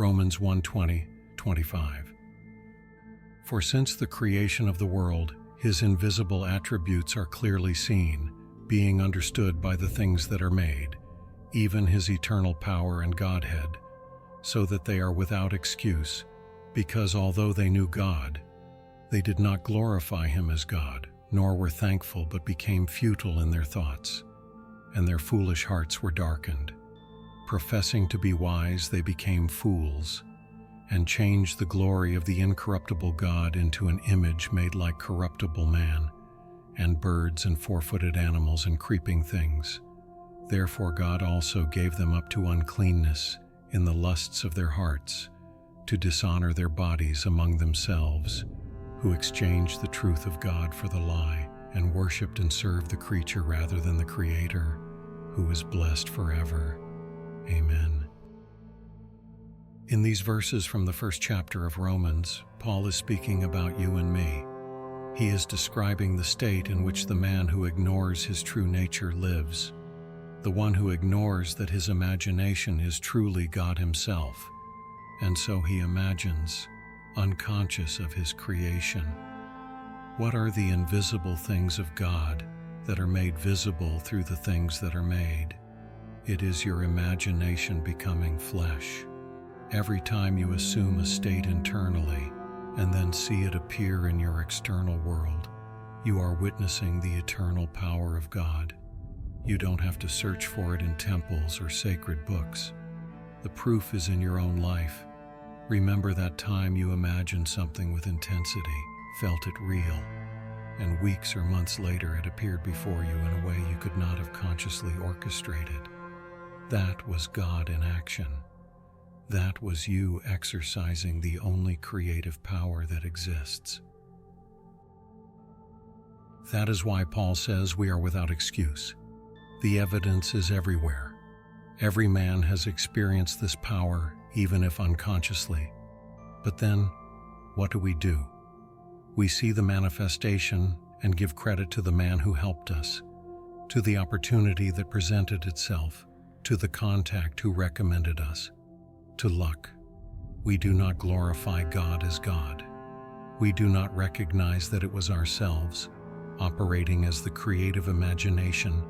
Romans 1:20-25. For since the creation of the world, his invisible attributes are clearly seen, being understood by the things that are made, even his eternal power and Godhead, so that they are without excuse, because although they knew God, they did not glorify him as God, nor were thankful, but became futile in their thoughts, and their foolish hearts were darkened. Professing to be wise, they became fools, and changed the glory of the incorruptible God into an image made like corruptible man, and birds and four-footed animals and creeping things. Therefore God also gave them up to uncleanness in the lusts of their hearts, to dishonor their bodies among themselves, who exchanged the truth of God for the lie, and worshipped and served the creature rather than the Creator, who is blessed forever. Amen. In these verses from the first chapter of Romans, Paul is speaking about you and me. He is describing the state in which the man who ignores his true nature lives, the one who ignores that his imagination is truly God himself, and so he imagines, unconscious of his creation. What are the invisible things of God that are made visible through the things that are made? It is your imagination becoming flesh. Every time you assume a state internally and then see it appear in your external world, you are witnessing the eternal power of God. You don't have to search for it in temples or sacred books. The proof is in your own life. Remember that time you imagined something with intensity, felt it real, and weeks or months later it appeared before you in a way you could not have consciously orchestrated. That was God in action. That was you exercising the only creative power that exists. That is why Paul says we are without excuse. The evidence is everywhere. Every man has experienced this power, even if unconsciously. But then, what do? We see the manifestation and give credit to the man who helped us, to the opportunity that presented itself, to the contact who recommended us, to luck. We do not glorify God as God. We do not recognize that it was ourselves, operating as the creative imagination,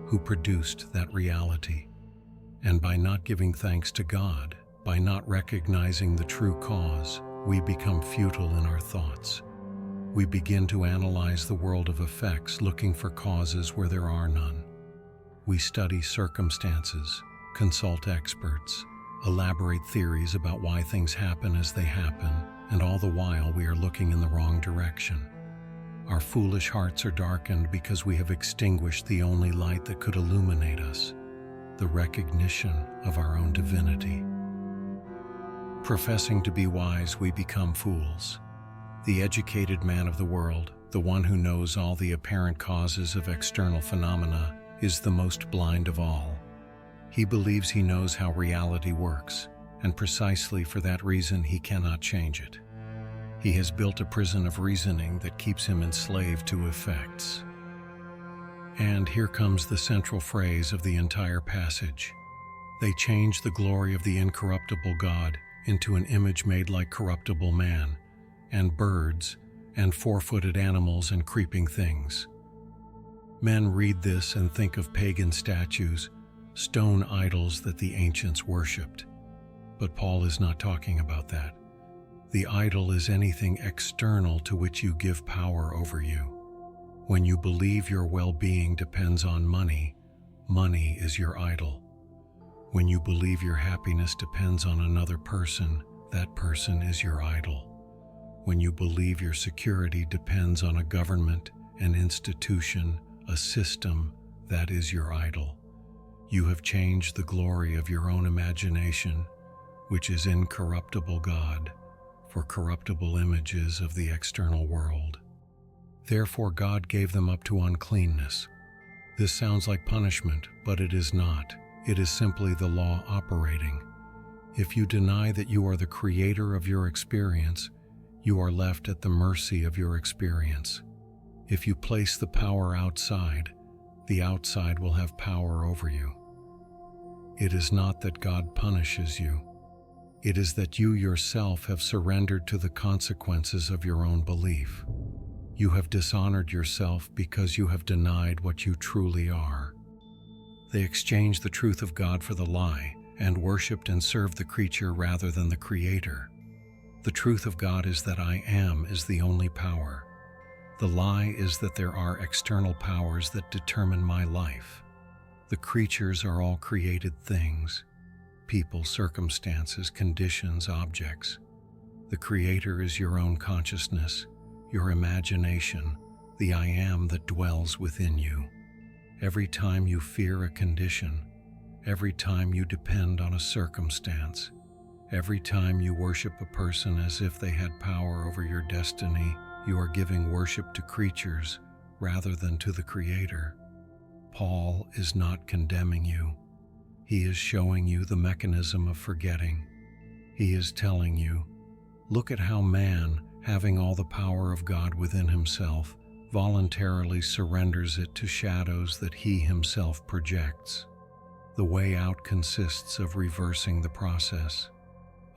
who produced that reality. And by not giving thanks to God, by not recognizing the true cause, we become futile in our thoughts. We begin to analyze the world of effects, looking for causes where there are none. We study circumstances, consult experts, elaborate theories about why things happen as they happen, and all the while we are looking in the wrong direction. Our foolish hearts are darkened because we have extinguished the only light that could illuminate us, the recognition of our own divinity. Professing to be wise, we become fools. The educated man of the world, the one who knows all the apparent causes of external phenomena, is the most blind of all. He believes he knows how reality works, and precisely for that reason he cannot change it. He has built a prison of reasoning that keeps him enslaved to effects. And here comes the central phrase of the entire passage. They change the glory of the incorruptible God into an image made like corruptible man, and birds, and four-footed animals and creeping things. Men read this and think of pagan statues, stone idols that the ancients worshipped. But Paul is not talking about that. The idol is anything external to which you give power over you. When you believe your well-being depends on money, money is your idol. When you believe your happiness depends on another person, that person is your idol. When you believe your security depends on a government, an institution, a system, that is your idol. You have changed the glory of your own imagination, which is incorruptible God, for corruptible images of the external world. Therefore God gave them up to uncleanness. This sounds like punishment, but it is not. It is simply the law operating. If you deny that you are the creator of your experience, you are left at the mercy of your experience. If you place the power outside, the outside will have power over you. It is not that God punishes you. It is that you yourself have surrendered to the consequences of your own belief. You have dishonored yourself because you have denied what you truly are. They exchanged the truth of God for the lie and worshipped and served the creature rather than the Creator. The truth of God is that I am is the only power. The lie is that there are external powers that determine my life. The creatures are all created things: people, circumstances, conditions, objects. The Creator is your own consciousness, your imagination, the I am that dwells within you. Every time you fear a condition, every time you depend on a circumstance, every time you worship a person as if they had power over your destiny, you are giving worship to creatures rather than to the Creator. Paul is not condemning you. He is showing you the mechanism of forgetting. He is telling you, look at how man, having all the power of God within himself, voluntarily surrenders it to shadows that he himself projects. The way out consists of reversing the process,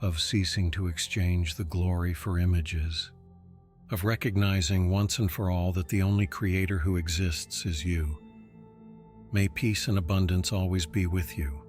of ceasing to exchange the glory for images, of recognizing once and for all that the only Creator who exists is you. May peace and abundance always be with you.